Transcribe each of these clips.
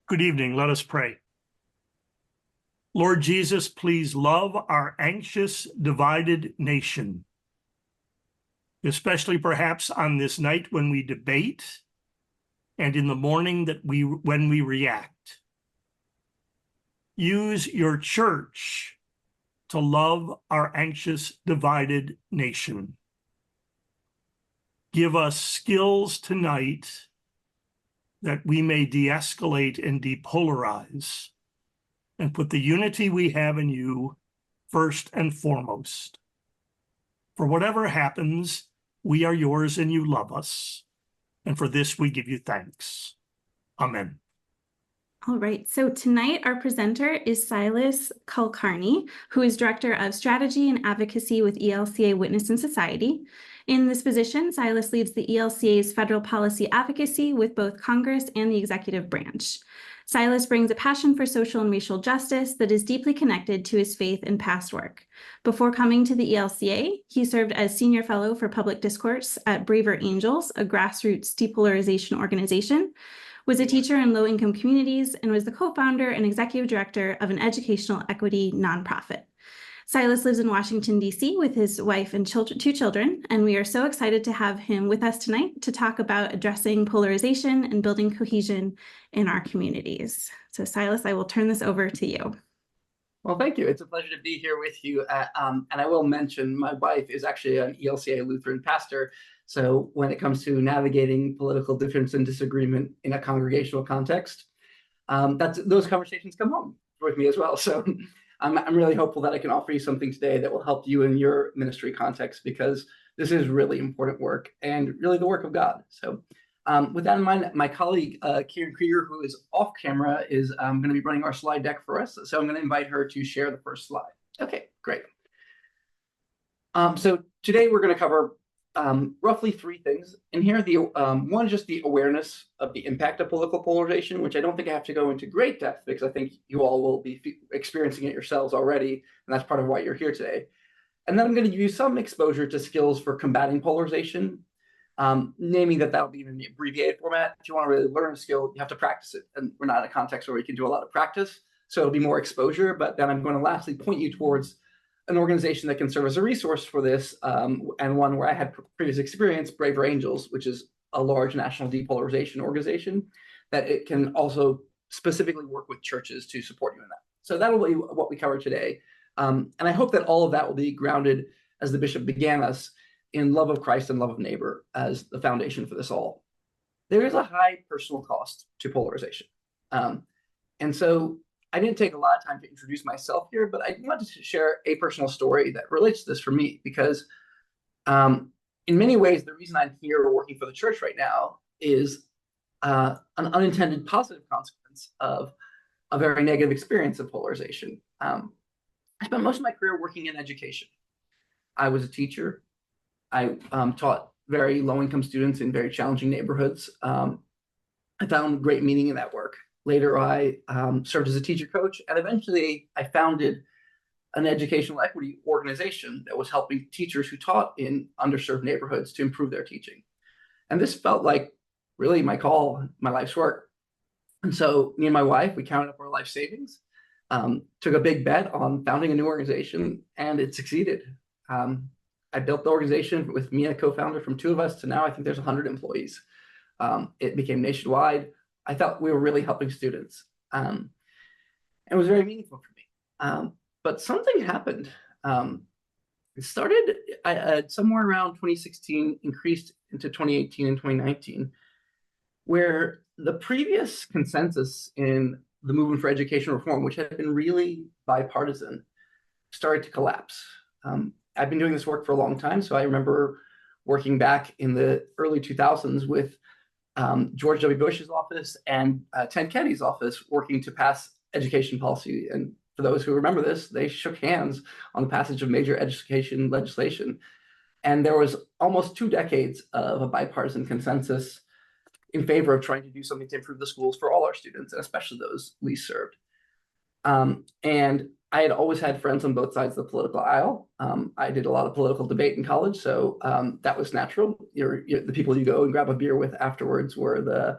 Good evening. Let us pray. Lord Jesus, please love our anxious, divided nation, especially perhaps on this night when we debate and in the morning when we react. Use your church to love our anxious, divided nation. Give us skills tonight that we may de-escalate and depolarize and put the unity we have in you first and foremost. For whatever happens, we are yours and you love us. And for this, we give you thanks. Amen. All right, so tonight our presenter is Silas Kulkarni, who is Director of Strategy and Advocacy with ELCA Witness and Society. In this position, Silas leads the ELCA's federal policy advocacy with both Congress and the executive branch. Silas brings a passion for social and racial justice that is deeply connected to his faith and past work. Before coming to the ELCA, he served as Senior Fellow for Public Discourse at Braver Angels, a grassroots depolarization organization, was a teacher in low-income communities, and was the co-founder and executive director of an educational equity nonprofit. Silas lives in Washington, D.C. with his wife and two children, and we are so excited to have him with us tonight to talk about addressing polarization and building cohesion in our communities. So Silas, I will turn this over to you. Well, thank you. It's a pleasure to be here with you. And I will mention my wife is actually an ELCA Lutheran pastor. So when it comes to navigating political difference and disagreement in a congregational context, those conversations come home with me as well. So I'm really hopeful that I can offer you something today that will help you in your ministry context, because this is really important work and really the work of God. So with that in mind, my colleague, Kieran Krieger, who is off camera, is going to be running our slide deck for us. So I'm going to invite her to share the first slide. Okay, great. So today we're going to cover roughly three things in here. One is just the awareness of the impact of political polarization, which I don't think I have to go into great depth because I think you all will be experiencing it yourselves already, and that's part of why you're here today. And then I'm going to give you some exposure to skills for combating polarization, naming that'll be in an abbreviated format. If you want to really learn a skill, you have to practice it, and we're not in a context where we can do a lot of practice, so it'll be more exposure. But then I'm going to lastly point you towards an organization that can serve as a resource for this, and one where I had previous experience, Braver Angels, which is a large national depolarization organization, that it can also specifically work with churches to support you in that. So that'll be what we cover today. And I hope that all of that will be grounded, as the bishop began us, in love of Christ and love of neighbor as the foundation for this all. There is a high personal cost to polarization. And so I didn't take a lot of time to introduce myself here, but I wanted to share a personal story that relates to this for me, because in many ways, the reason I'm here working for the church right now is an unintended positive consequence of a very negative experience of polarization. I spent most of my career working in education. I was a teacher. I taught very low-income students in very challenging neighborhoods. I found great meaning in that work. Later, I served as a teacher coach, and eventually I founded an educational equity organization that was helping teachers who taught in underserved neighborhoods to improve their teaching. And this felt like really my call, my life's work. And so me and my wife, we counted up our life savings, took a big bet on founding a new organization, and it succeeded. I built the organization with me and a co-founder from two of us to now I think there's 100 employees. It became nationwide. I thought we were really helping students. And it was very meaningful for me. But something happened. It started somewhere around 2016, increased into 2018 and 2019, where the previous consensus in the movement for education reform, which had been really bipartisan, started to collapse. I've been doing this work for a long time, so I remember working back in the early 2000s with George W. Bush's office and Ted Kennedy's office working to pass education policy. And for those who remember this, they shook hands on the passage of major education legislation. And there was almost 2 decades of a bipartisan consensus in favor of trying to do something to improve the schools for all our students, and especially those least served. And I had always had friends on both sides of the political aisle. I did a lot of political debate in college, so that was natural. The people you go and grab a beer with afterwards were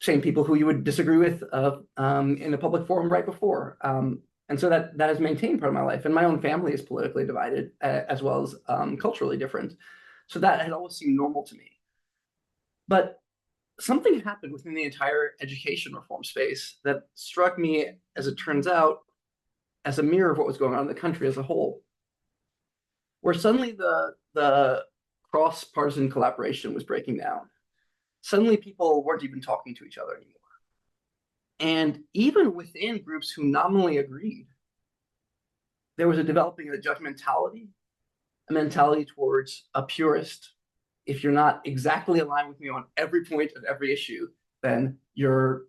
same people who you would disagree with in a public forum right before. And so that has maintained part of my life. And my own family is politically divided as well as culturally different. So that had always seemed normal to me. But something happened within the entire education reform space that struck me, as it turns out, as a mirror of what was going on in the country as a whole, where suddenly the cross-partisan collaboration was breaking down. Suddenly people weren't even talking to each other anymore. And even within groups who nominally agreed, there was a developing of a judgmentality, a mentality towards a purist. If you're not exactly aligned with me on every point of every issue, then you're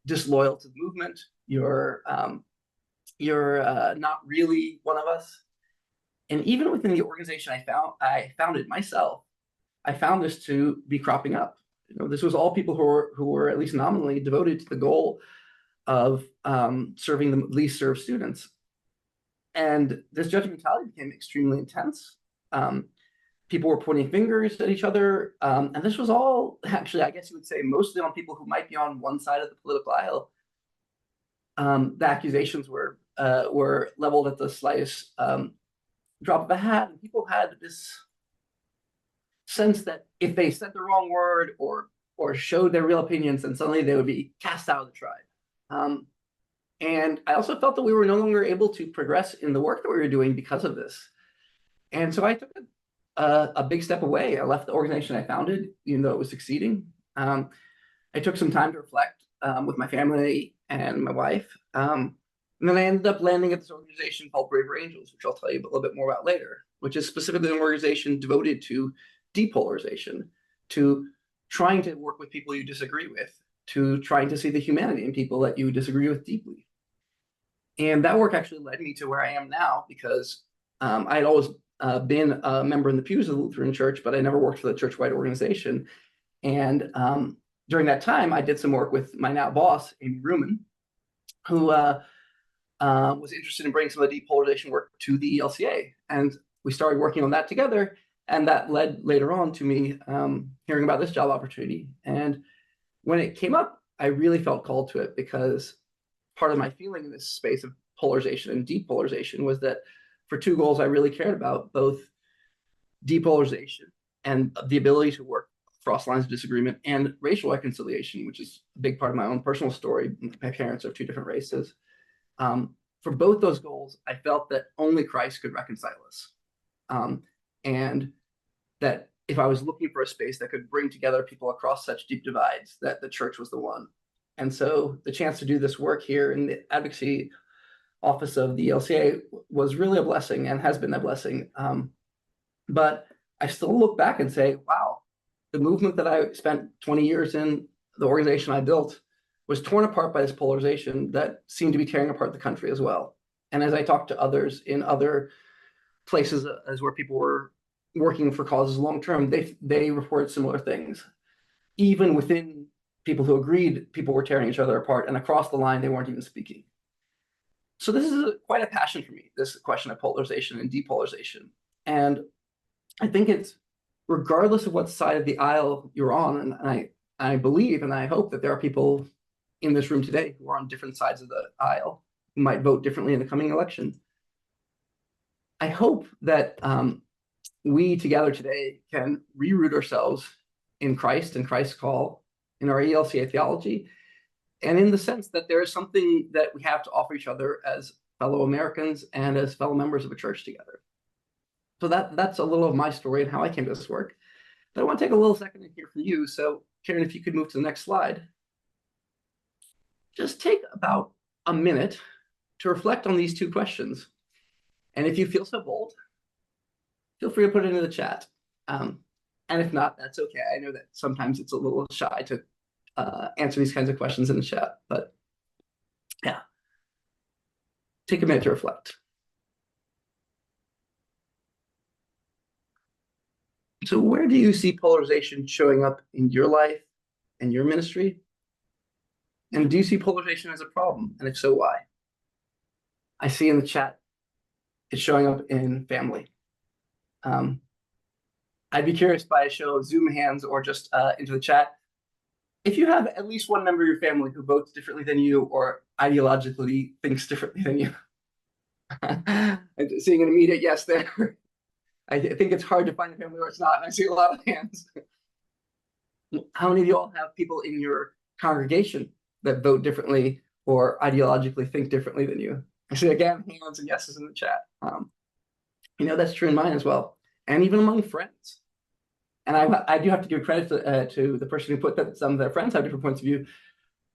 disloyal to the movement. You're not really one of us. And even within the organization I founded myself, I found this to be cropping up. This was all people who were at least nominally devoted to the goal of serving the least served students. And this judgmentality became extremely intense. People were pointing fingers at each other. And this was all, actually, I guess you would say, mostly on people who might be on one side of the political aisle. The accusations were leveled at the slightest drop of a hat. And people had this sense that if they said the wrong word or showed their real opinions, then suddenly they would be cast out of the tribe. And I also felt that we were no longer able to progress in the work that we were doing because of this. And so I took a big step away. I left the organization I founded, even though it was succeeding. I took some time to reflect with my family and my wife. And then I ended up landing at this organization called Braver Angels, which I'll tell you a little bit more about later, which is specifically an organization devoted to depolarization, to trying to work with people you disagree with, to trying to see the humanity in people that you disagree with deeply. And that work actually led me to where I am now, because I had always been a member in the pews of the Lutheran Church, but I never worked for the church-wide organization. And during that time, I did some work with my now boss, Amy Ruman, who was interested in bringing some of the depolarization work to the ELCA. And we started working on that together. And that led later on to me hearing about this job opportunity. And when it came up, I really felt called to it, because part of my feeling in this space of polarization and depolarization was that for two goals I really cared about, both depolarization and the ability to work across lines of disagreement, and racial reconciliation, which is a big part of my own personal story. My parents are two different races. For both those goals, I felt that only Christ could reconcile us. And that if I was looking for a space that could bring together people across such deep divides, that the church was the one. And so the chance to do this work here in the advocacy office of the ELCA was really a blessing, and has been a blessing. But I still look back and say, wow, the movement that I spent 20 years in, the organization I built, was torn apart by this polarization that seemed to be tearing apart the country as well. And as I talked to others in other places as where people were working for causes long-term, they reported similar things. Even within people who agreed, people were tearing each other apart, and across the line, they weren't even speaking. So this is quite a passion for me, this question of polarization and depolarization. And I think it's, regardless of what side of the aisle you're on, and I believe and I hope that there are people in this room today who are on different sides of the aisle, who might vote differently in the coming election. I hope that we together today can reroot ourselves in Christ and Christ's call, in our ELCA theology, and in the sense that there is something that we have to offer each other as fellow Americans and as fellow members of a church together. So that's a little of my story and how I came to this work. But I want to take a little second to hear from you. So Karen, if you could move to the next slide. Just take about a minute to reflect on these two questions. And if you feel so bold, feel free to put it into the chat. And if not, that's okay. I know that sometimes it's a little shy to answer these kinds of questions in the chat, but yeah, take a minute to reflect. So where do you see polarization showing up in your life and your ministry? And do you see polarization as a problem? And if so, why? I see in the chat, it's showing up in family. I'd be curious by a show of Zoom hands or just into the chat. if you have at least one member of your family who votes differently than you or ideologically thinks differently than you, I'm seeing an immediate yes there. I think it's hard to find a family where it's not. I see a lot of hands. How many of you all have people in your congregation that vote differently or ideologically think differently than you? I see again hands and yeses in the chat. That's true in mine as well, and even among friends. And I do have to give credit to the person who put that some of their friends have different points of view.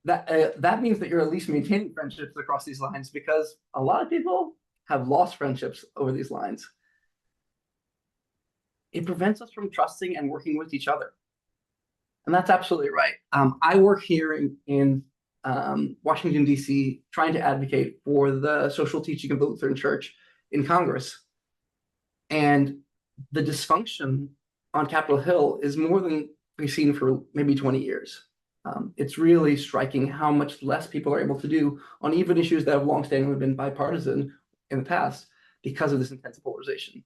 That means that you're at least maintaining friendships across these lines, because a lot of people have lost friendships over these lines. It prevents us from trusting and working with each other. And that's absolutely right. I work here in Washington, D.C., trying to advocate for the social teaching of the Lutheran Church in Congress. And the dysfunction on Capitol Hill is more than we've seen for maybe 20 years. It's really striking how much less people are able to do on even issues that have longstanding been bipartisan in the past because of this intense polarization.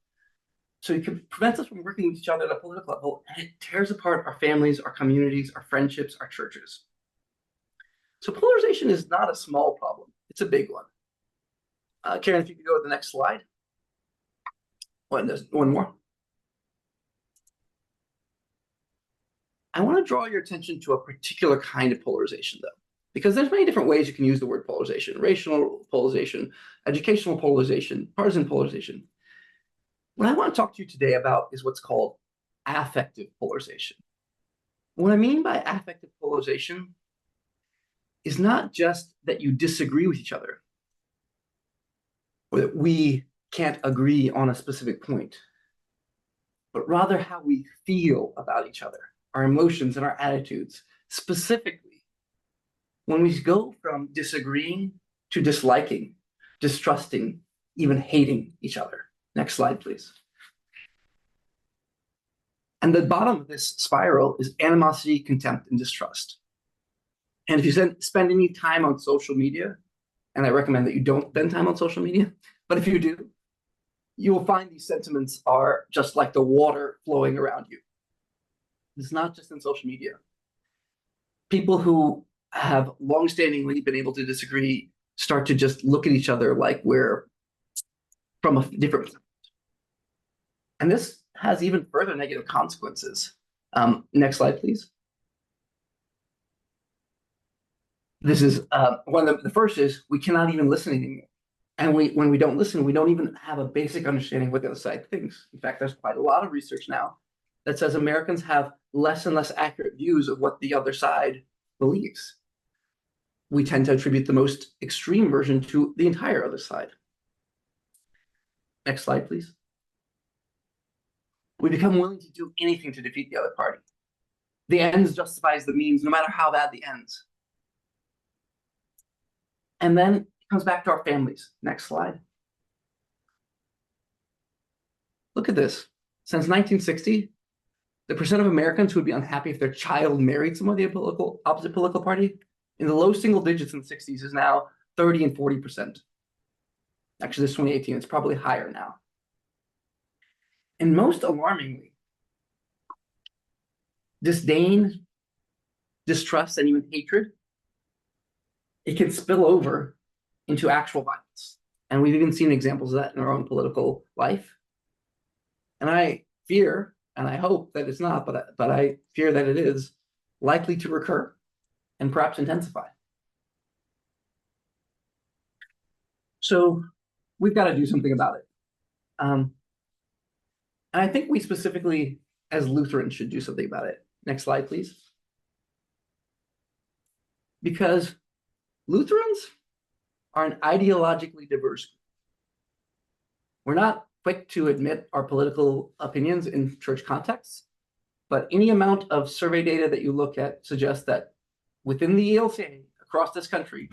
So it prevents us from working with each other at a political level, and it tears apart our families, our communities, our friendships, our churches. So polarization is not a small problem. It's a big one. Karen, if you could go to the next slide. One more. I want to draw your attention to a particular kind of polarization, though, because there's many different ways you can use the word polarization: racial polarization, educational polarization, partisan polarization. What I want to talk to you today about is what's called affective polarization. What I mean by affective polarization is not just that you disagree with each other, or that we can't agree on a specific point, but rather how we feel about each other, our emotions and our attitudes. Specifically, when we go from disagreeing to disliking, distrusting, even hating each other. Next slide, please. And the bottom of this spiral is animosity, contempt, and distrust. And if you spend any time on social media, and I recommend that you don't spend time on social media, but if you do, you will find these sentiments are just like the water flowing around you. It's not just in social media. People who have longstandingly been able to disagree start to just look at each other like we're from a different planet. And this has even further negative consequences. Next slide, please. This is one of the first is we cannot even listen anymore. And when we don't listen, we don't even have a basic understanding of what the other side thinks. In fact, there's quite a lot of research now that says Americans have less and less accurate views of what the other side believes. We tend to attribute the most extreme version to the entire other side. Next slide, please. We become willing to do anything to defeat the other party. The ends justifies the means, no matter how bad the ends. And then it comes back to our families. Next slide. Look at this. Since 1960, the percent of Americans who would be unhappy if their child married someone of the opposite political party in the low single digits in the 60s is now 30 and 40%. Actually, this is 2018. It's probably higher now. And most alarmingly, disdain, distrust, and even hatred, it can spill over into actual violence. And we've even seen examples of that in our own political life. And I fear, and I hope that it's not, but I fear that it is likely to recur and perhaps intensify. So we've got to do something about it. And I think we specifically, as Lutherans, should do something about it. Next slide, please. Because Lutherans are an ideologically diverse group. We're not quick to admit our political opinions in church contexts, but any amount of survey data that you look at suggests that within the ELCA across this country,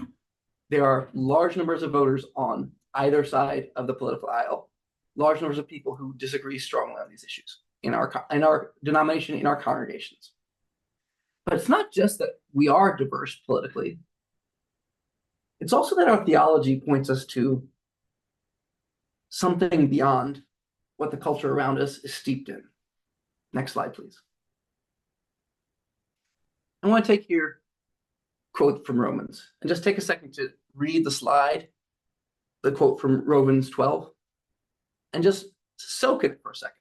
there are large numbers of voters on either side of the political aisle, large numbers of people who disagree strongly on these issues in our denomination, in our congregations. But it's not just that we are diverse politically. It's also that our theology points us to something beyond what the culture around us is steeped in. Next slide, please. I want to take here a quote from Romans and just take a second to read the slide, the quote from Romans 12, and just soak it for a second.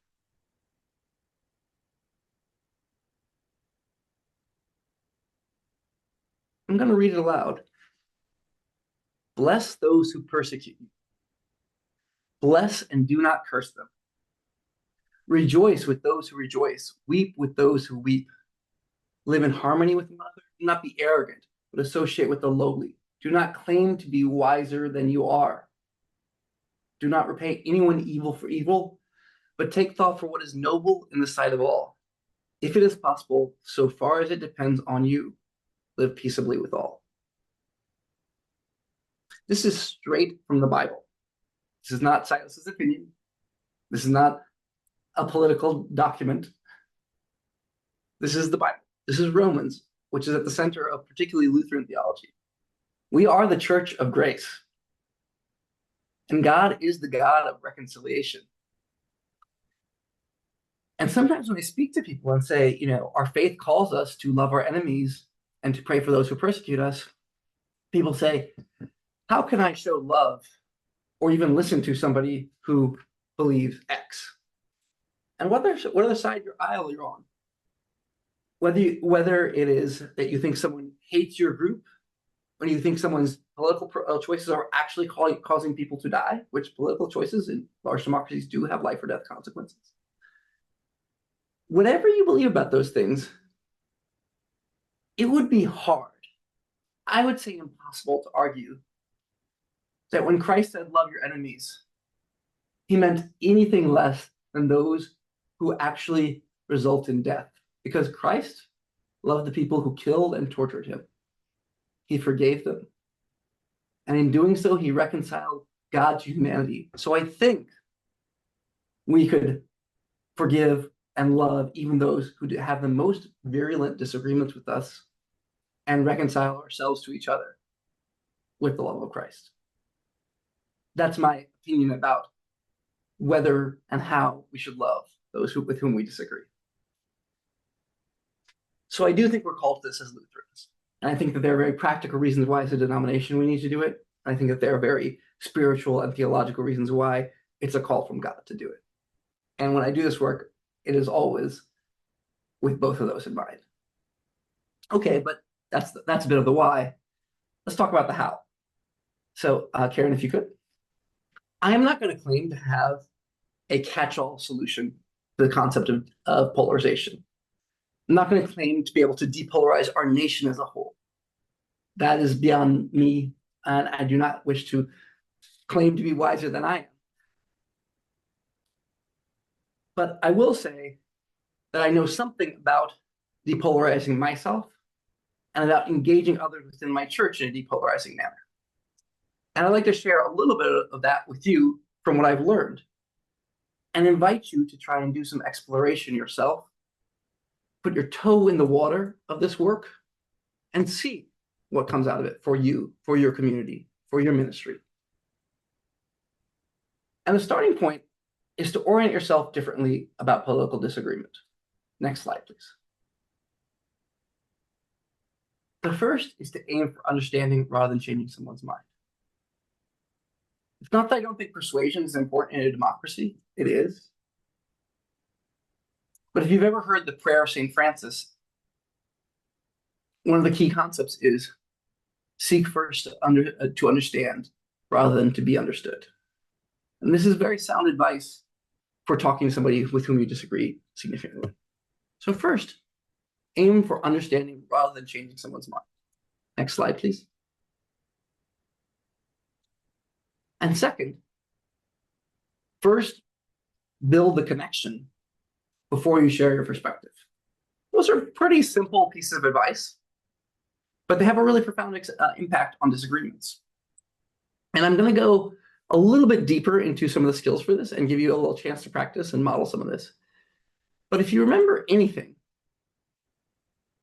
I'm going to read it aloud. Bless those who persecute you. Bless and do not curse them. Rejoice with those who rejoice. Weep with those who weep. Live in harmony with one another. Do not be arrogant, but associate with the lowly. Do not claim to be wiser than you are. Do not repay anyone evil for evil, but take thought for what is noble in the sight of all. If it is possible, so far as it depends on you, live peaceably with all. This is straight from the Bible. This is not Silas's opinion. This is not a political document. This is the Bible. This is Romans, which is at the center of particularly Lutheran theology. We are the church of grace. And God is the God of reconciliation. And sometimes when I speak to people and say, our faith calls us to love our enemies and to pray for those who persecute us, people say, how can I show love or even listen to somebody who believes X? And whatever side of your aisle you're on, whether it is that you think someone hates your group, when you think someone's political choices are actually causing people to die, which political choices in large democracies do have life or death consequences. Whatever you believe about those things, it would be hard, I would say impossible, to argue that when Christ said, love your enemies, he meant anything less than those who actually result in death. Because Christ loved the people who killed and tortured him. He forgave them. And in doing so, he reconciled God to humanity. So I think we could forgive and love even those who have the most virulent disagreements with us and reconcile ourselves to each other with the love of Christ. That's my opinion about whether and how we should love those with whom we disagree. So I do think we're called to this as Lutherans. And I think that there are very practical reasons why as a denomination we need to do it. I think that there are very spiritual and theological reasons why it's a call from God to do it. And when I do this work, it is always with both of those in mind. Okay, but that's a bit of the why. Let's talk about the how. So Karen, if you could. I am not going to claim to have a catch-all solution to the concept of polarization. I'm not going to claim to be able to depolarize our nation as a whole. That is beyond me, and I do not wish to claim to be wiser than I am. But I will say that I know something about depolarizing myself and about engaging others within my church in a depolarizing manner. And I'd like to share a little bit of that with you from what I've learned and invite you to try and do some exploration yourself. Put your toe in the water of this work and see what comes out of it for you, for your community, for your ministry. And the starting point is to orient yourself differently about political disagreement. Next slide, please. The first is to aim for understanding rather than changing someone's mind. It's not that I don't think persuasion is important in a democracy. It is. But if you've ever heard the prayer of St. Francis, one of the key concepts is seek first to understand rather than to be understood. And this is very sound advice for talking to somebody with whom you disagree significantly. So first, aim for understanding rather than changing someone's mind. Next slide, please. And second, first, build the connection before you share your perspective. Those are pretty simple pieces of advice, but they have a really profound impact on disagreements. And I'm going to go a little bit deeper into some of the skills for this and give you a little chance to practice and model some of this. But if you remember anything,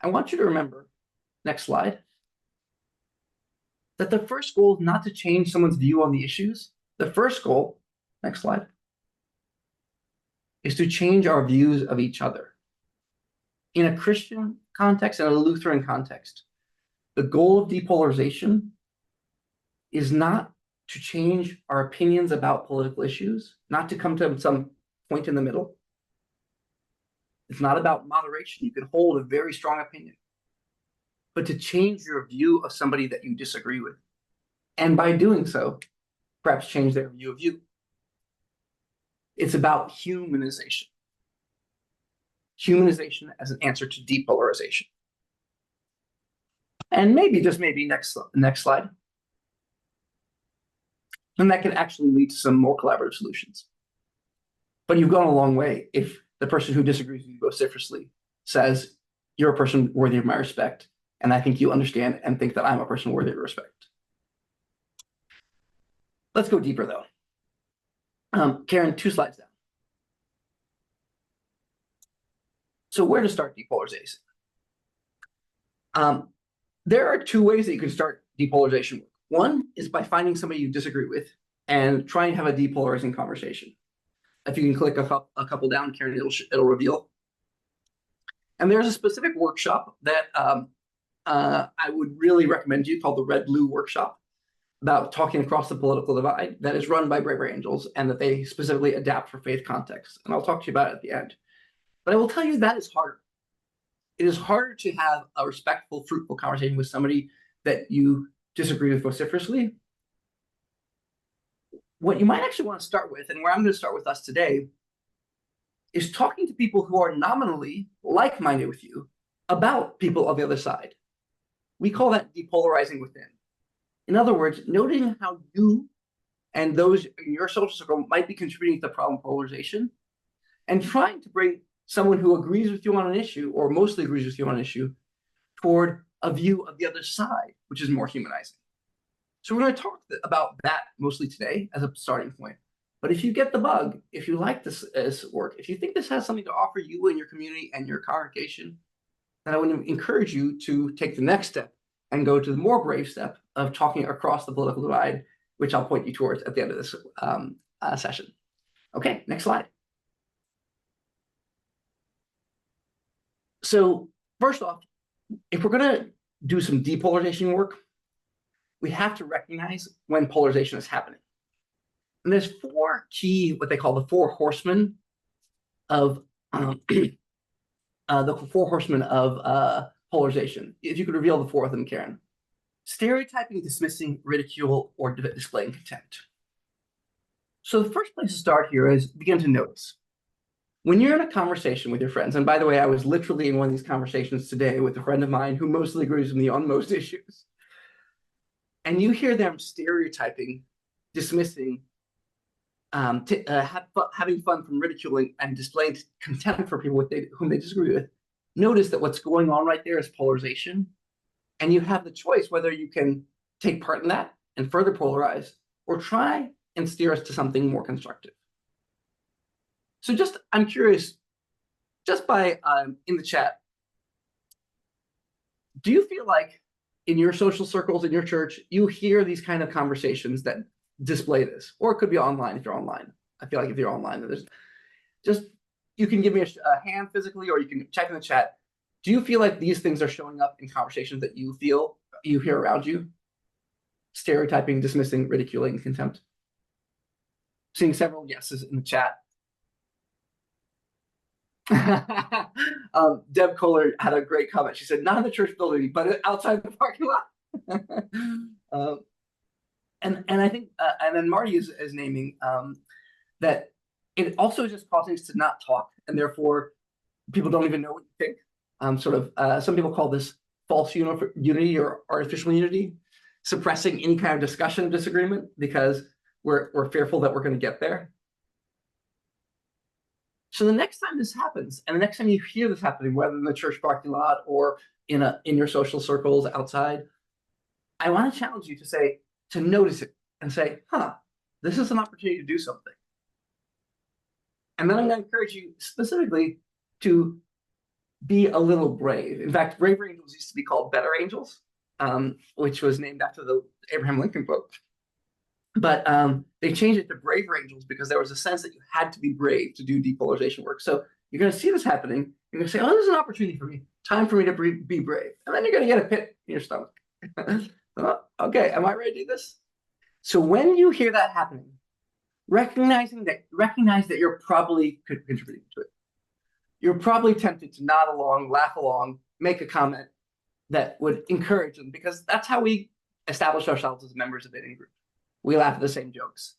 I want you to remember, next slide, that the first goal is not to change someone's view on the issues. The first goal, next slide, is to change our views of each other. In a Christian context and a Lutheran context. The goal of depolarization is not to change our opinions about political issues, not to come to some point in the middle. It's not about moderation. You can hold a very strong opinion, but to change your view of somebody that you disagree with. And by doing so, perhaps change their view of you. It's about humanization. Humanization as an answer to depolarization. And maybe, just maybe, next slide. And that can actually lead to some more collaborative solutions. But you've gone a long way if the person who disagrees with you vociferously says, you're a person worthy of my respect, and I think you understand and think that I'm a person worthy of respect. Let's go deeper, though. Karen, 2 slides down. So where to start depolarization? There are 2 ways that you can start depolarization work. One is by finding somebody you disagree with and try and have a depolarizing conversation. If you can click a couple down, Karen, it'll reveal. And there's a specific workshop that I would really recommend you called the Red Blue Workshop about talking across the political divide that is run by Braver Angels and that they specifically adapt for faith context. And I'll talk to you about it at the end. But I will tell you that is harder. It is harder to have a respectful, fruitful conversation with somebody that you disagree with vociferously. What you might actually want to start with, and where I'm going to start with us today, is talking to people who are nominally like-minded with you about people on the other side. We call that depolarizing within. In other words, noting how you and those in your social circle might be contributing to the problem of polarization, and trying to bring someone who agrees with you on an issue, or mostly agrees with you on an issue, toward a view of the other side, which is more humanizing. So we're going to talk about that mostly today as a starting point. But if you get the bug, if you like this work, if you think this has something to offer you and your community and your congregation, then I would encourage you to take the next step and go to the more brave step of talking across the political divide, which I'll point you towards at the end of this session. Okay, next slide. So first off, if we're going to do some depolarization work, we have to recognize when polarization is happening. And there's 4 key, what they call the 4 horsemen of polarization. If you could reveal the 4th of them, Karen. Stereotyping, dismissing, ridicule, or displaying contempt. So the first place to start here is begin to notice. When you're in a conversation with your friends, and by the way, I was literally in one of these conversations today with a friend of mine who mostly agrees with me on most issues, and you hear them stereotyping, dismissing, having fun from ridiculing and displaying contempt for people whom they disagree with, notice that what's going on right there is polarization, and you have the choice whether you can take part in that and further polarize, or try and steer us to something more constructive. So I'm curious, just by in the chat, do you feel like in your social circles, in your church, you hear these kind of conversations that display this? Or it could be online if you're online. I feel like if you're online, you can give me a hand physically, or you can check in the chat. Do you feel like these things are showing up in conversations that you hear around you? Stereotyping, dismissing, ridiculing, contempt? Seeing several yeses in the chat. Deb Kohler had a great comment. She said, not in the church building, but outside the parking lot. And I think, and then Marty is naming that it also is just causing us to not talk, and therefore people don't even know what you think. Some people call this false unity or artificial unity, suppressing any kind of discussion of disagreement because we're fearful that we're going to get there. So the next time this happens, and the next time you hear this happening, whether in the church parking lot or in your social circles outside, I want to challenge you to notice it and say, this is an opportunity to do something. And then I'm going to encourage you specifically to be a little brave. In fact, Braver Angels used to be called Better Angels, which was named after the Abraham Lincoln quote. But they changed it to Braver Angels because there was a sense that you had to be brave to do depolarization work. So you're going to see this happening, You're gonna say, "Oh, this is an opportunity for me. Time for me to be brave," and then you're gonna get a pit in your stomach. Oh, okay, am I ready to do this? So when you hear that happening, recognize that you're probably contributing to it. You're probably tempted to nod along, laugh along, make a comment that would encourage them, because that's how we establish ourselves as members of any group. We laugh at the same jokes.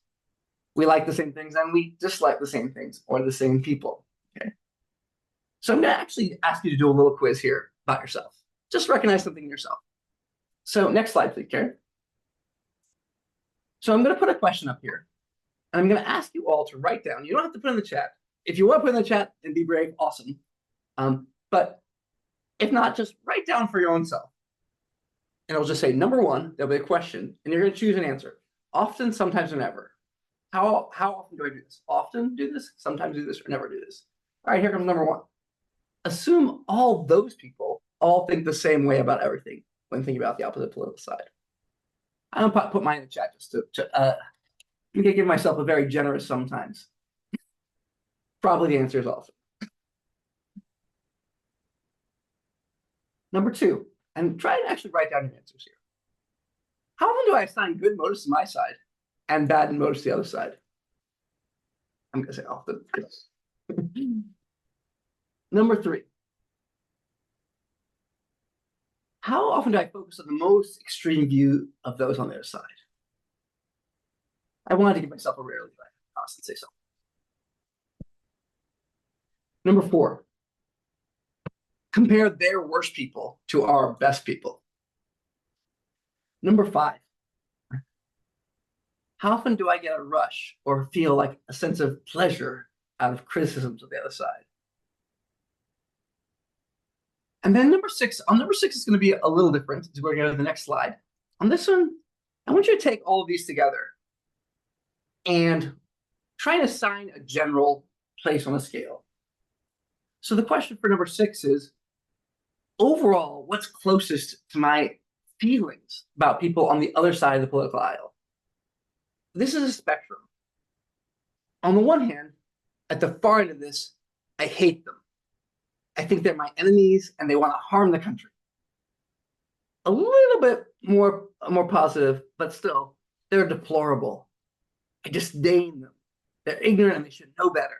We like the same things, and we dislike the same things or the same people. Okay. So I'm going to actually ask you to do a little quiz here about yourself. Just recognize something in yourself. So next slide, please, Karen. So I'm going to put a question up here, and I'm going to ask you all to write down. You don't have to put it in the chat. If you want to put it in the chat and be brave, awesome. But if not, just write down for your own self. And it'll just say, number one, there'll be a question, and you're going to choose an answer. Often, sometimes, or never. How often do I do this? Often do this, sometimes do this, or never do this. All right, here comes number one. Assume all those people all think the same way about everything when thinking about the opposite political side. I don't put mine in the chat just to give myself a very generous sometimes. Probably the answer is often. Number two, and try and actually write down your answers here. How often do I assign good motives to my side and bad motives to the other side? I'm going to say often. Number three, how often do I focus on the most extreme view of those on the other side? I wanted to give myself a rarely, but I must say so. Number four, compare their worst people to our best people. Number five, how often do I get a rush or feel like a sense of pleasure out of criticisms of the other side? And then number six, on number six, it's going to be a little different. So we're going to go to the next slide. On this one, I want you to take all of these together and try and assign a general place on a scale. So the question for number six is, overall, what's closest to my feelings about people on the other side of the political aisle? This is a spectrum. On the one hand, at the far end of this, I hate them. I think they're my enemies and they want to harm the country. A little bit more positive, but still, they're deplorable. I disdain them. They're ignorant and they should know better.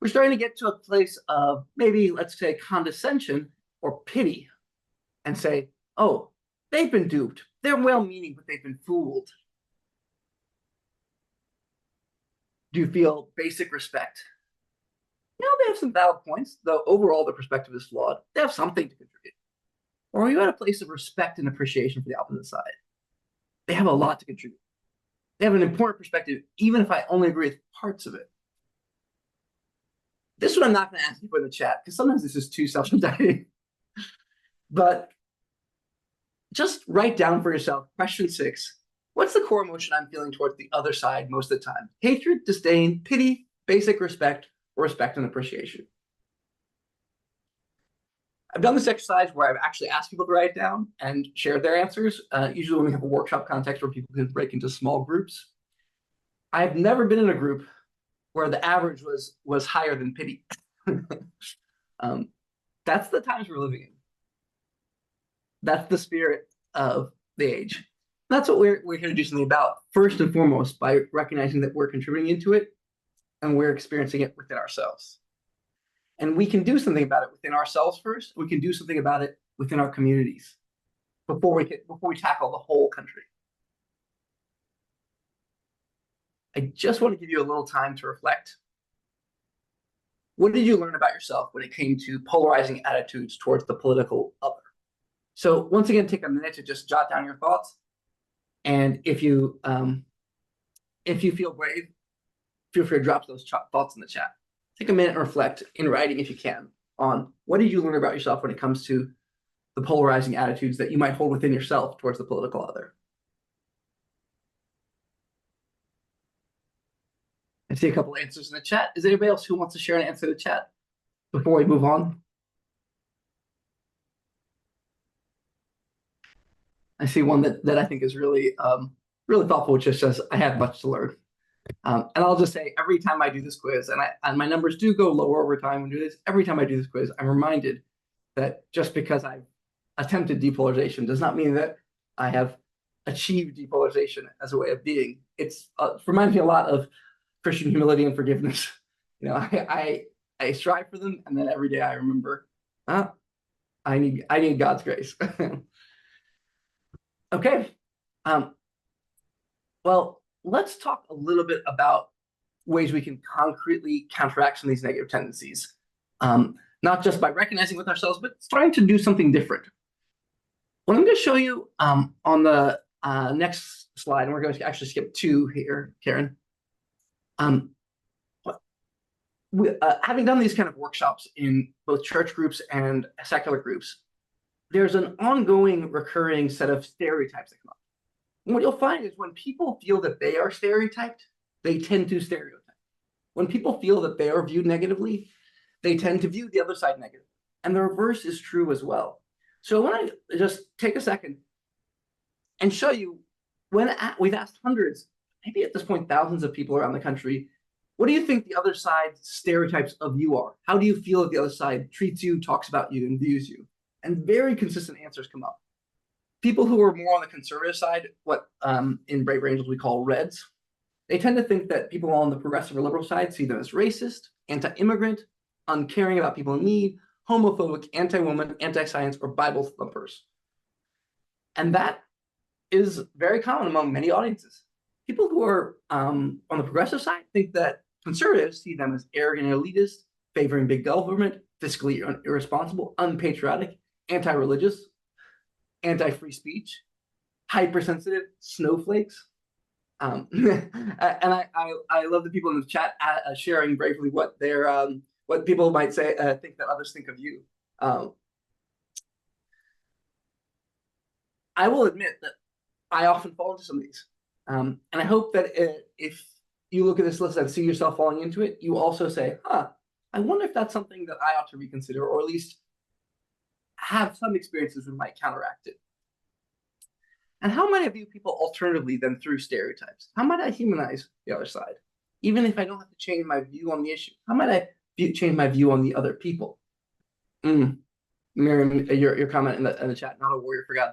We're starting to get to a place of maybe, let's say, condescension or pity and say, oh, they've been duped. They're well-meaning, but they've been fooled. Do you feel basic respect? You know, they have some valid points, though overall the perspective is flawed. They have something to contribute. Or are you at a place of respect and appreciation for the opposite side? They have a lot to contribute. They have an important perspective, even if I only agree with parts of it. This one I'm not going to ask you to put in the chat, because sometimes this is too self-indicting. But just write down for yourself, question 6, what's the core emotion I'm feeling towards the other side most of the time? Hatred, disdain, pity, basic respect, or respect and appreciation. I've done this exercise where I've actually asked people to write it down and share their answers, usually when we have a workshop context where people can break into small groups. I've never been in a group where the average was higher than pity. That's the times we're living in. That's the spirit of the age. That's what we're here to do something about, first and foremost, by recognizing that we're contributing into it and we're experiencing it within ourselves. And we can do something about it within ourselves first. We can do something about it within our communities before we tackle the whole country. I just want to give you a little time to reflect. What did you learn about yourself when it came to polarizing attitudes towards the political other? So once again, take a minute to just jot down your thoughts. And if you feel brave, feel free to drop those thoughts in the chat. Take a minute and reflect in writing, if you can, on what did you learn about yourself when it comes to the polarizing attitudes that you might hold within yourself towards the political other. I see a couple answers in the chat. Is there anybody else who wants to share an answer in the chat before we move on? I see one that I think is really really thoughtful, which just says, I have much to learn. And I'll just say every time I do this quiz, and my numbers do go lower over time and do this, every time I do this quiz, I'm reminded that just because I've attempted depolarization does not mean that I have achieved depolarization as a way of being. It's reminds me a lot of Christian humility and forgiveness. You know, I strive for them, and then every day I remember, I need God's grace. Okay. Well, let's talk a little bit about ways we can concretely counteract some of these negative tendencies. Not just by recognizing with ourselves, but starting to do something different. What I'm going to show you on the next slide, and we're going to actually skip 2 here, Karen. Having done these kind of workshops in both church groups and secular groups, there's an ongoing recurring set of stereotypes that come up. And what you'll find is when people feel that they are stereotyped, they tend to stereotype. When people feel that they are viewed negatively, they tend to view the other side negatively. And the reverse is true as well. So I want to just take a second and show you, we've asked hundreds, maybe at this point thousands of people around the country, what do you think the other side's stereotypes of you are? How do you feel that the other side treats you, talks about you, and views you? And very consistent answers come up. People who are more on the conservative side, what in Brave Angels we call Reds, they tend to think that people on the progressive or liberal side see them as racist, anti-immigrant, uncaring about people in need, homophobic, anti-woman, anti-science, or Bible thumpers. And that is very common among many audiences. People who are on the progressive side think that conservatives see them as arrogant and elitist, favoring big government, fiscally irresponsible, unpatriotic, anti-religious, anti-free speech, hypersensitive, snowflakes. And I love the people in the chat sharing bravely what their what people might say think that others think of you. I will admit that I often fall into some of these, and I hope that if you look at this list and see yourself falling into it, you also say, I wonder if that's something that I ought to reconsider, or at least have some experiences that might counteract it. And how might I view people alternatively than through stereotypes? How might I humanize the other side? Even if I don't have to change my view on the issue, how might I change my view on the other people? Miriam, your comment in the chat, not a warrior forgot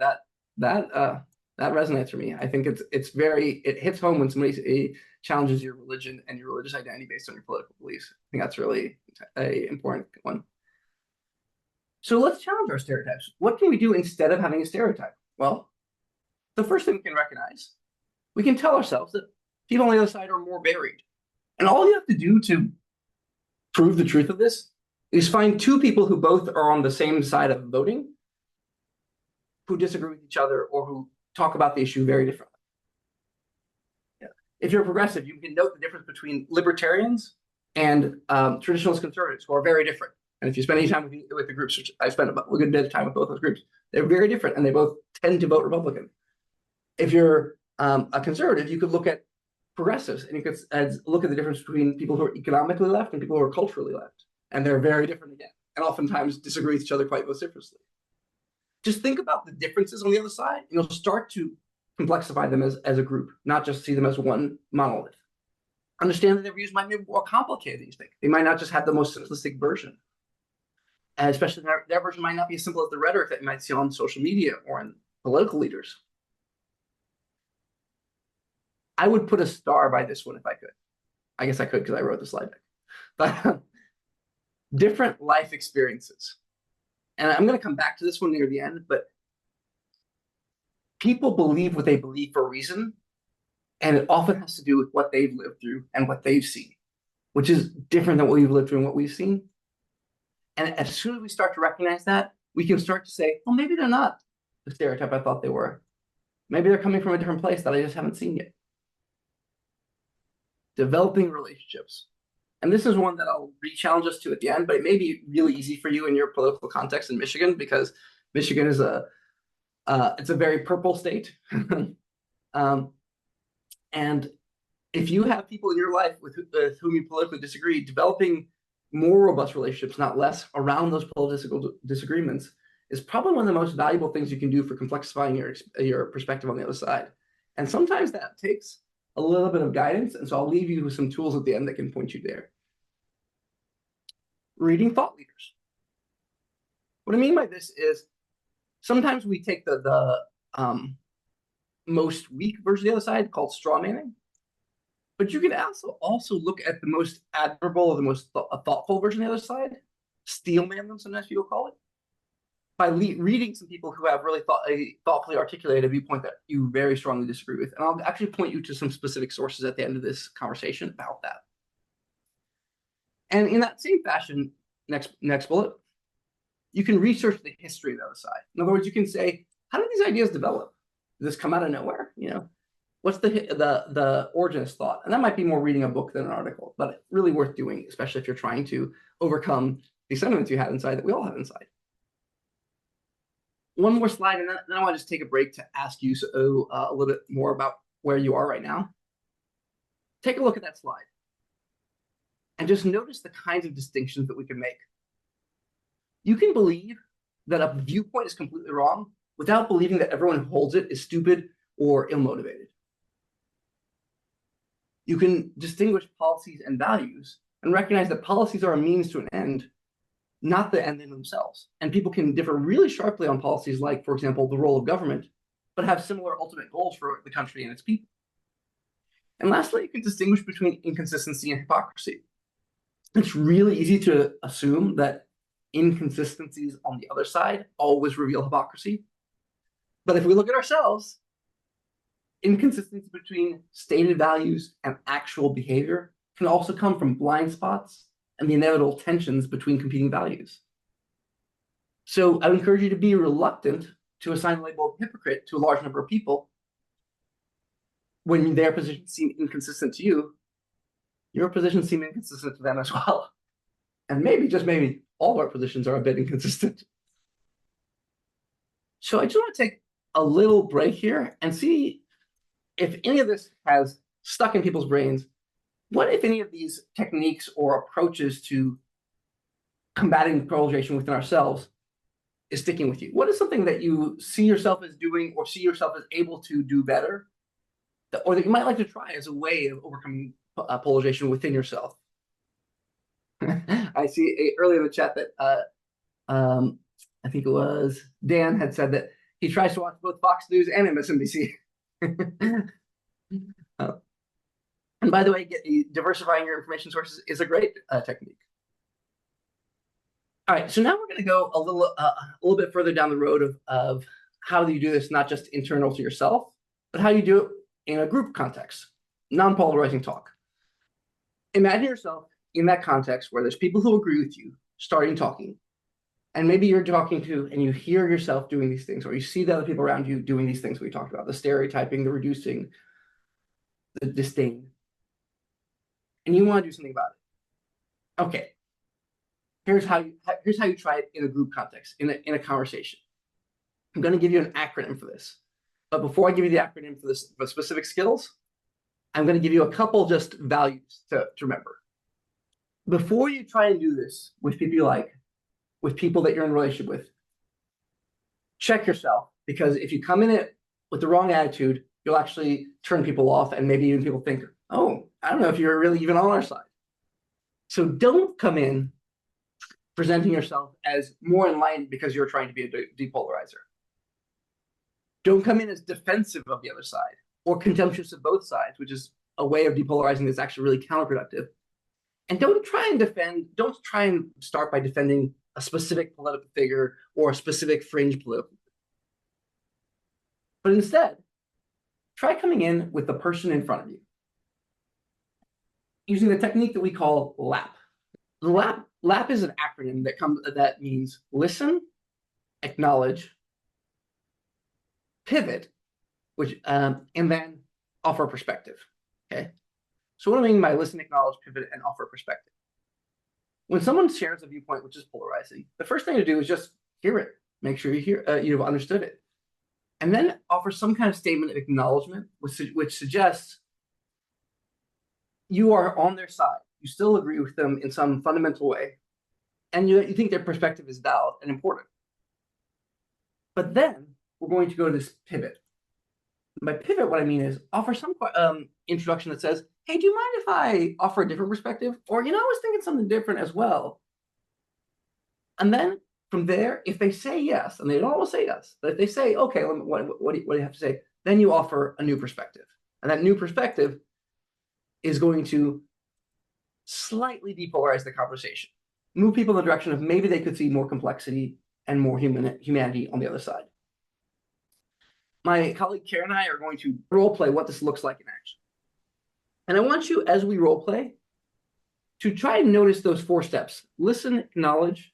that resonates for me. I think it hits home when somebody challenges your religion and your religious identity based on your political beliefs. I think that's really an important one. So let's challenge our stereotypes. What can we do instead of having a stereotype? Well, the first thing we can recognize, we can tell ourselves that people on the other side are more varied. And all you have to do to prove the truth of this is find 2 people who both are on the same side of voting, who disagree with each other or who talk about the issue very differently. Yeah. If you're progressive, you can note the difference between libertarians and traditionalist conservatives, who are very different. And if you spend any time with the groups, which I spent a good bit of time with both those groups, they're very different, and they both tend to vote Republican. If you're a conservative, you could look at progressives, and you could look at the difference between people who are economically left and people who are culturally left, and they're very different again, and oftentimes disagree with each other quite vociferously. Just think about the differences on the other side, and you'll start to complexify them as a group, not just see them as one monolith. Understand that their views might be more complicated than you think. They might not just have the most simplistic version. And especially their version might not be as simple as the rhetoric that you might see on social media or in political leaders. I would put a star by this one if I could. I guess I could because I wrote the slide deck. But different life experiences. And I'm going to come back to this one near the end, but people believe what they believe for a reason, and it often has to do with what they've lived through and what they've seen, which is different than what we've lived through and what we've seen. And as soon as we start to recognize that, we can start to say, well, maybe they're not the stereotype I thought they were. Maybe they're coming from a different place that I just haven't seen yet. Developing relationships. And this is one that I'll re-challenge us to at the end, but it may be really easy for you in your political context in Michigan, because Michigan is it's a very purple state. And if you have people in your life with whom you politically disagree, developing more robust relationships, not less, around those political disagreements is probably one of the most valuable things you can do for complexifying your perspective on the other side. And sometimes that takes a little bit of guidance. And so I'll leave you with some tools at the end that can point you there. Reading thought leaders. What I mean by this is sometimes we take the most weak version of the other side, called straw manning. But you can also look at the most admirable or the most thoughtful version of the other side, steel man them, sometimes people call it, by reading some people who have really thoughtfully articulated a viewpoint that you very strongly disagree with. And I'll actually point you to some specific sources at the end of this conversation about that. And in that same fashion, next bullet, you can research the history of the other side. In other words, you can say, how did these ideas develop? Did this come out of nowhere? You know, what's the origin of thought? And that might be more reading a book than an article, but really worth doing, especially if you're trying to overcome the sentiments you have inside that we all have inside. One more slide, and then I want to just take a break to ask you a little bit more about where you are right now. Take a look at that slide and just notice the kinds of distinctions that we can make. You can believe that a viewpoint is completely wrong without believing that everyone who holds it is stupid or ill-motivated. You can distinguish policies and values and recognize that policies are a means to an end, not the end in themselves. And people can differ really sharply on policies like, for example, the role of government, but have similar ultimate goals for the country and its people. And lastly, you can distinguish between inconsistency and hypocrisy. It's really easy to assume that inconsistencies on the other side always reveal hypocrisy. But if we look at ourselves, inconsistency between stated values and actual behavior can also come from blind spots and the inevitable tensions between competing values. So I would encourage you to be reluctant to assign the label of hypocrite to a large number of people when their positions seem inconsistent to you. Your positions seem inconsistent to them as well. And maybe, just maybe, all of our positions are a bit inconsistent. So I just want to take a little break here and see if any of this has stuck in people's brains. What if any of these techniques or approaches to combating polarization within ourselves is sticking with you? What is something that you see yourself as doing or see yourself as able to do better, or that you might like to try as a way of overcoming polarization within yourself? I see earlier in the chat that I think it was Dan had said that he tries to watch both Fox News and MSNBC. And by the way, diversifying your information sources is a great technique. All right, so now we're going to go a little bit further down the road of how do you do this, not just internal to yourself, but how you do it in a group context, non-polarizing talk. Imagine yourself in that context where there's people who agree with you starting talking, and maybe you're talking to and you hear yourself doing these things, or you see the other people around you doing these things we talked about, the stereotyping, the reducing, the disdain, and you want to do something about it. Okay, here's how you try it in a group context, in a conversation. I'm going to give you an acronym for this, but before I give you the acronym for this, for specific skills, I'm going to give you a couple just values to remember. Before you try and do this with people you like, with people that you're in a relationship with, check yourself, because if you come in it with the wrong attitude, you'll actually turn people off, and maybe even people think, oh, I don't know if you're really even on our side. So don't come in presenting yourself as more enlightened because you're trying to be a depolarizer. Don't come in as defensive of the other side or contemptuous of both sides, which is a way of depolarizing that's actually really counterproductive. And don't try and start by defending a specific political figure or a specific fringe political figure. But instead, try coming in with the person in front of you, using the technique that we call LAP. LAP is an acronym that means listen, acknowledge, pivot, and then offer perspective. Okay. So what do I mean by listen, acknowledge, pivot, and offer perspective? When someone shares a viewpoint which is polarizing, the first thing to do is just hear it. Make sure you've understood it, and then offer some kind of statement of acknowledgement, which suggests you are on their side. You still agree with them in some fundamental way, and you think their perspective is valid and important. But then we're going to go to this pivot. By pivot, what I mean is offer some introduction that says, hey, do you mind if I offer a different perspective? Or, I was thinking something different as well. And then from there, if they say yes, and they don't always say yes, but if they say, okay, what do you have to say? Then you offer a new perspective. And that new perspective is going to slightly depolarize the conversation, move people in the direction of maybe they could see more complexity and more humanity on the other side. My colleague Karen and I are going to role play what this looks like in action. And I want you, as we role play, to try and notice those 4 steps: listen, acknowledge,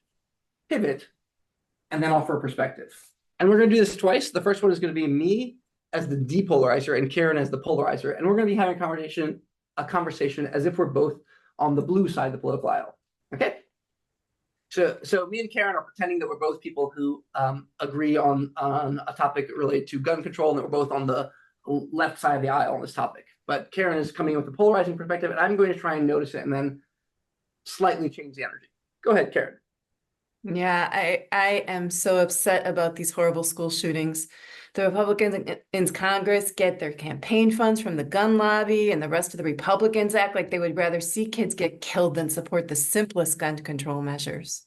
pivot, and then offer a perspective. And we're going to do this twice. The first one is going to be me as the depolarizer and Karen as the polarizer. And we're going to be having a conversation as if we're both on the blue side of the political aisle. Okay? So me and Karen are pretending that we're both people who agree on a topic related to gun control, and that we're both on the left side of the aisle on this topic. But Karen is coming in with a polarizing perspective, and I'm going to try and notice it and then slightly change the energy. Go ahead, Karen. Yeah, I am so upset about these horrible school shootings. The Republicans in Congress get their campaign funds from the gun lobby, and the rest of the Republicans act like they would rather see kids get killed than support the simplest gun control measures.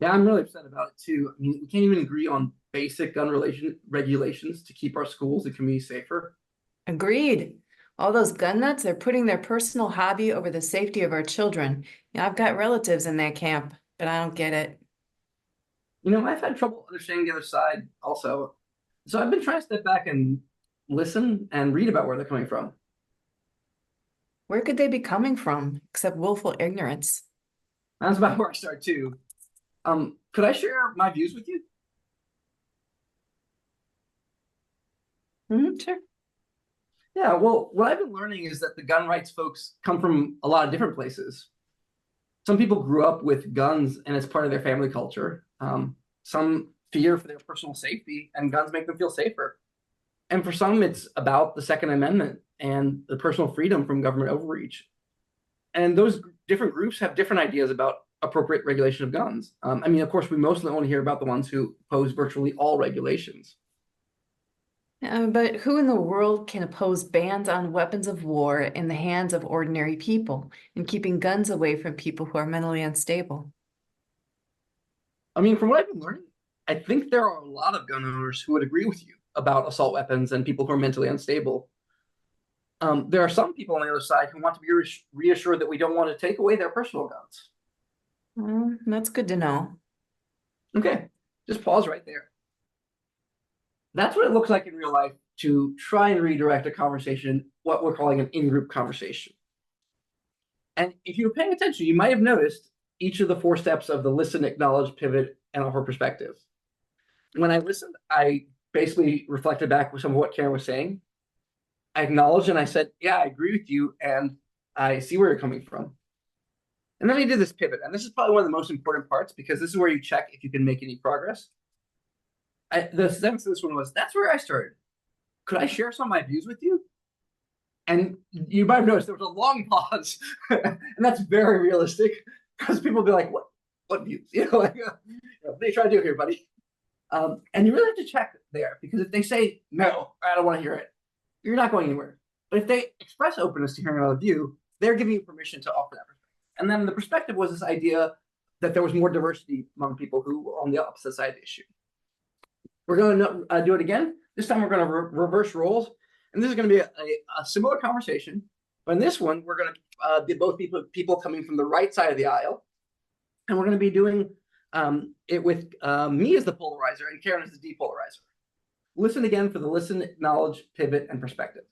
Yeah, I'm really upset about it too. I mean, we can't even agree on basic gun regulations to keep our schools and communities safer. Agreed. All those gun nuts are putting their personal hobby over the safety of our children. I've got relatives in that camp, but I don't get it. I've had trouble understanding the other side also. So I've been trying to step back and listen and read about where they're coming from. Where could they be coming from, except willful ignorance? That's about where I start too. Could I share my views with you? Sure. Yeah, well, what I've been learning is that the gun rights folks come from a lot of different places. Some people grew up with guns and it's part of their family culture. Some fear for their personal safety, and guns make them feel safer. And for some, it's about the Second Amendment and the personal freedom from government overreach. And those different groups have different ideas about appropriate regulation of guns. Of course, we mostly only hear about the ones who oppose virtually all regulations. But who in the world can oppose bans on weapons of war in the hands of ordinary people and keeping guns away from people who are mentally unstable? From what I've been learning, I think there are a lot of gun owners who would agree with you about assault weapons and people who are mentally unstable. There are some people on the other side who want to be reassured that we don't want to take away their personal guns. That's good to know. Okay, just pause right there. That's what it looks like in real life to try and redirect a conversation, what we're calling an in-group conversation. And if you were paying attention, you might have noticed each of the 4 steps of the listen, acknowledge, pivot, and offer perspective. When I listened, I basically reflected back with some of what Karen was saying. I acknowledged and I said, yeah, I agree with you, and I see where you're coming from. And then I did this pivot, and this is probably one of the most important parts because this is where you check if you can make any progress. The sense of this one was, that's where I started. Could I share some of my views with you? And you might have noticed there was a long pause, and that's very realistic because people will be like, what views? What are you trying to do here, buddy? And you really have to check there, because if they say, no, I don't want to hear it, you're not going anywhere. But if they express openness to hearing another view, they're giving you permission to offer that perspective. And then the perspective was this idea that there was more diversity among people who were on the opposite side of the issue. We're going to do it again. This time we're going to reverse roles. And this is going to be a similar conversation. But in this one, we're going to be both people coming from the right side of the aisle. And we're going to be doing it with me as the polarizer and Karen as the depolarizer. Listen again for the listen, acknowledge, pivot, and perspective.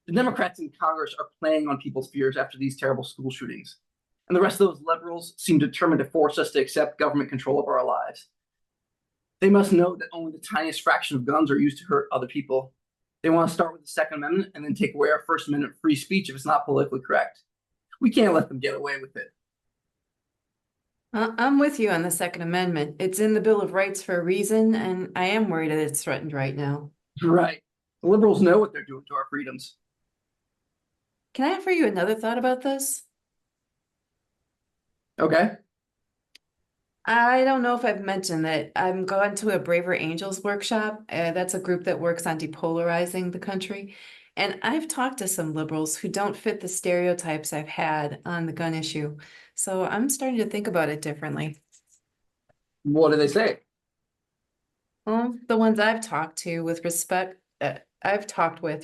The Democrats in Congress are playing on people's fears after these terrible school shootings. And the rest of those liberals seem determined to force us to accept government control over our lives. They must know that only the tiniest fraction of guns are used to hurt other people. They want to start with the Second Amendment and then take away our First Amendment free speech if it's not politically correct. We can't let them get away with it. I'm with you on the Second Amendment. It's in the Bill of Rights for a reason, and I am worried that it's threatened right now. Right. The liberals know what they're doing to our freedoms. Can I offer you another thought about this? Okay. I don't know if I've mentioned that I'm going to a Braver Angels workshop. That's a group that works on depolarizing the country. And I've talked to some liberals who don't fit the stereotypes I've had on the gun issue. So I'm starting to think about it differently. What do they say? Well, the ones I've talked to with respect,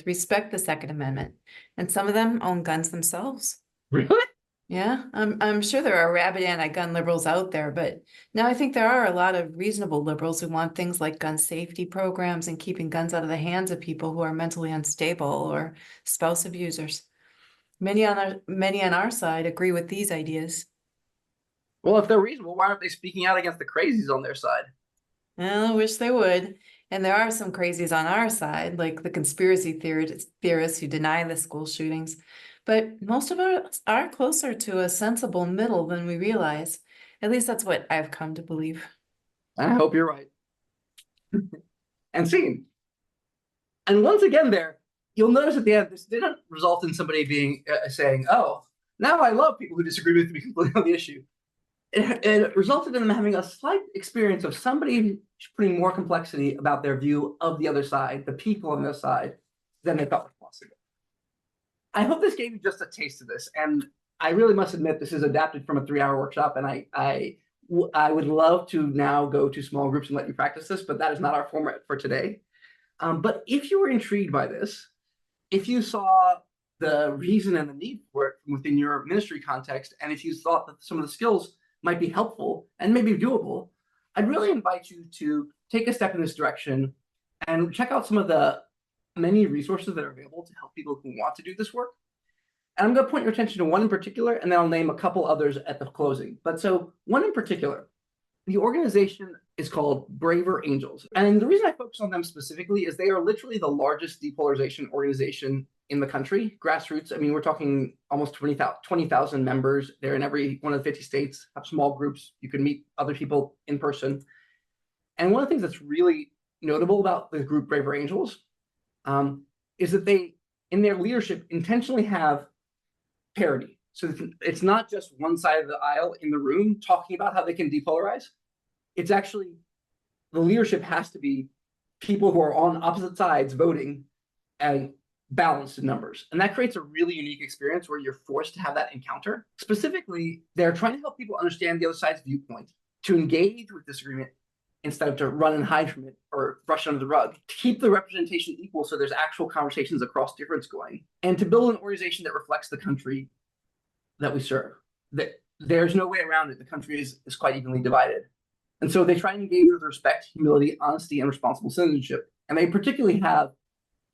respect the Second Amendment, and some of them own guns themselves. Really? Yeah, I'm sure there are rabid anti-gun liberals out there, but now I think there are a lot of reasonable liberals who want things like gun safety programs and keeping guns out of the hands of people who are mentally unstable or spouse abusers. Many on our side agree with these ideas. Well, if they're reasonable, why aren't they speaking out against the crazies on their side? Well, I wish they would. And there are some crazies on our side, like the conspiracy theorists who deny the school shootings. But most of us are closer to a sensible middle than we realize. At least that's what I've come to believe. I hope you're right. And scene. And once again, there, you'll notice at the end, this didn't result in somebody being saying, "Oh, now I love people who disagree with me completely on the issue." It resulted in them having a slight experience of somebody putting more complexity about their view of the other side, the people on their side, than they thought was possible. I hope this gave you just a taste of this, and I really must admit this is adapted from a 3-hour workshop, and I would love to now go to small groups and let you practice this, but that is not our format for today. But if you were intrigued by this, if you saw the reason and the need for it within your ministry context, and if you thought that some of the skills might be helpful and maybe doable, I'd really invite you to take a step in this direction and check out some of the many resources that are available to help people who want to do this work. And I'm going to point your attention to one in particular, and then I'll name a couple others at the closing. But so one in particular, the organization is called Braver Angels. And the reason I focus on them specifically is they are literally the largest depolarization organization in the country, grassroots. I mean, we're talking almost 20,000 members. They're in every one of the 50 states, have small groups. You can meet other people in person. And one of the things that's really notable about the group Braver Angels is that they, in their leadership, intentionally have parity. So it's not just one side of the aisle in the room talking about how they can depolarize. It's actually, the leadership has to be people who are on opposite sides voting and balanced in numbers. And that creates a really unique experience where you're forced to have that encounter. Specifically, they're trying to help people understand the other side's viewpoint, to engage with disagreement instead of to run and hide from it or brush under the rug, to keep the representation equal so there's actual conversations across difference going, and to build an organization that reflects the country that we serve. That there's no way around it. The country is quite evenly divided. And so they try and engage with respect, humility, honesty, and responsible citizenship. And they particularly have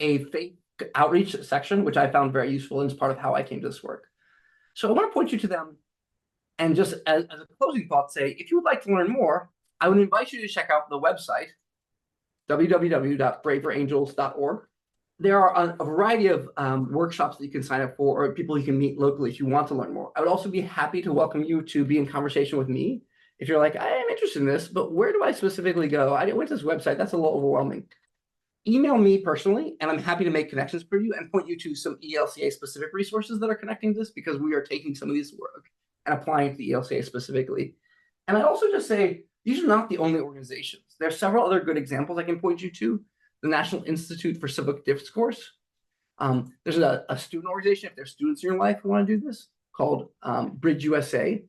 a faith outreach section, which I found very useful and is part of how I came to this work. So I want to point you to them. And just as a closing thought, say, if you would like to learn more, I would invite you to check out the website, www.braverangels.org. There are a variety of workshops that you can sign up for, or people you can meet locally if you want to learn more. I would also be happy to welcome you to be in conversation with me. If you're like, I am interested in this, but where do I specifically go? I went to this website, that's a little overwhelming. Email me personally, and I'm happy to make connections for you and point you to some ELCA specific resources that are connecting to this, because we are taking some of this work and applying it to the ELCA specifically. And I also just say, these are not the only organizations. There are several other good examples I can point you to. The National Institute for Civic Discourse. There's a student organization, if there's students in your life who want to do this, called Bridge USA.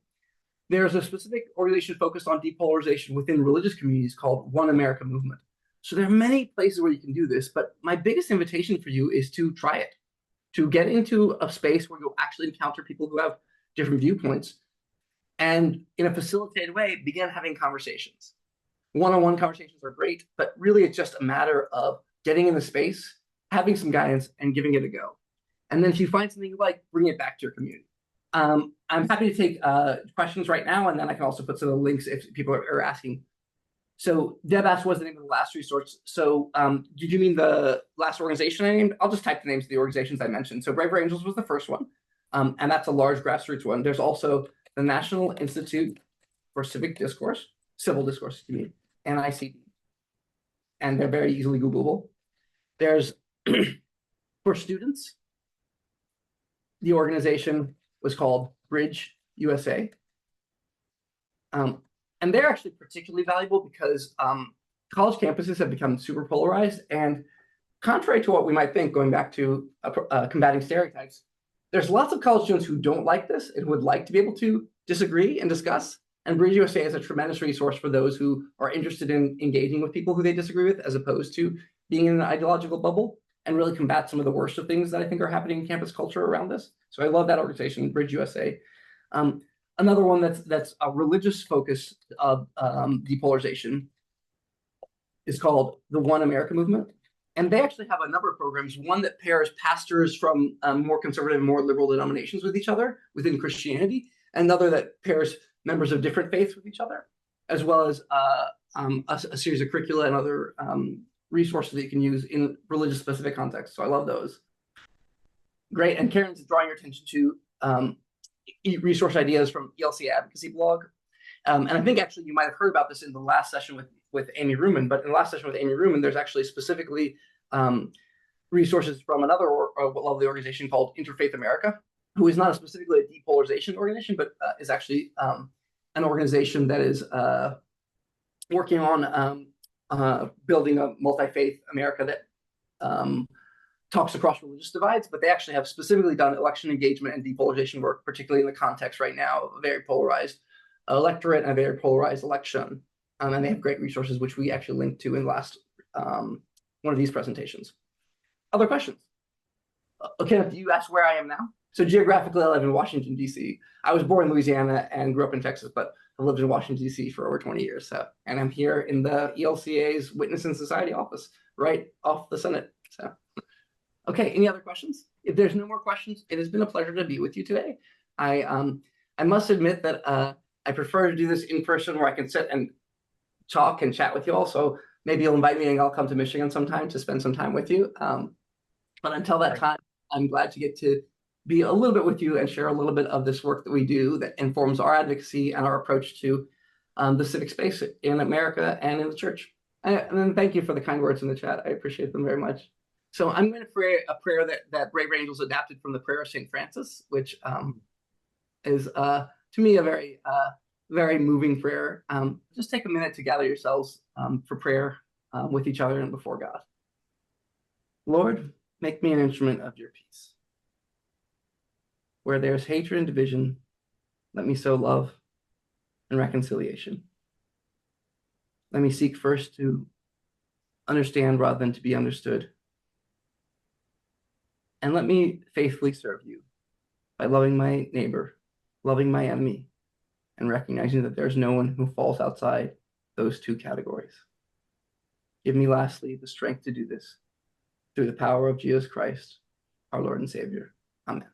There's a specific organization focused on depolarization within religious communities called One America Movement. So there are many places where you can do this, but my biggest invitation for you is to try it, to get into a space where you'll actually encounter people who have different viewpoints, and in a facilitated way, begin having conversations. One-on-one conversations are great, but really it's just a matter of getting in the space, having some guidance, and giving it a go. And then if you find something you like, bring it back to your community. I'm happy to take questions right now, and then I can also put some of the links if people are asking. So Deb asked, what's the name of the last resource? So did you mean the last organization I named? I'll just type the names of the organizations I mentioned. So Braver Angels was the first one, and that's a large grassroots one. There's also the National Institute for Civil Discourse, excuse me, NICD, and they're very easily Googleable. There's, for students, the organization was called Bridge USA. And And they're actually particularly valuable because college campuses have become super polarized. And contrary to what we might think, going back to combating stereotypes, there's lots of college students who don't like this and would like to be able to disagree and discuss. And Bridge USA is a tremendous resource for those who are interested in engaging with people who they disagree with, as opposed to being in an ideological bubble, and really combat some of the worst of things that I think are happening in campus culture around this. So I love that organization, Bridge USA. Another one that's a religious focus of depolarization is called the One America Movement. And they actually have a number of programs, one that pairs pastors from more conservative and more liberal denominations with each other within Christianity, another that pairs members of different faiths with each other, as well as a series of curricula and other resources that you can use in religious specific contexts. So I love those. Great. And Karen's drawing your attention to resource ideas from ELCA Advocacy blog. And I think actually you might have heard about this in the last session with Amy Ruman, but in the last session with Amy Ruman, there's actually specifically resources from another lovely organization called Interfaith America, who is not specifically a depolarization organization, but is actually an organization that is working on building a multi-faith America that talks across religious divides, but they actually have specifically done election engagement and depolarization work, particularly in the context right now of a very polarized electorate and a very polarized election. And they have great resources, which we actually linked to in the last one of these presentations. Other questions? Okay, do you ask where I am now? So geographically, I live in Washington, D.C. I was born in Louisiana and grew up in Texas, but I've lived in Washington, D.C. for over 20 years. And I'm here in the ELCA's Witness in Society office, right off the Senate. So, okay, any other questions? If there's no more questions, it has been a pleasure to be with you today. I must admit that I prefer to do this in person where I can sit and talk and chat with you all. So maybe you'll invite me and I'll come to Michigan sometime to spend some time with you. But until that time, I'm glad to get to be a little bit with you and share a little bit of this work that we do that informs our advocacy and our approach to the civic space in America and in the church. And then thank you for the kind words in the chat. I appreciate them very much. So I'm going to pray a prayer that Brave Angels adapted from the prayer of St. Francis, which is to me a very, very moving prayer. Just take a minute to gather yourselves for prayer with each other and before God. Lord, make me an instrument of your peace. Where there's hatred and division, let me sow love and reconciliation. Let me seek first to understand rather than to be understood. And let me faithfully serve you by loving my neighbor, loving my enemy, and recognizing that there's no one who falls outside those two categories. Give me lastly the strength to do this through the power of Jesus Christ, our Lord and Savior. Amen.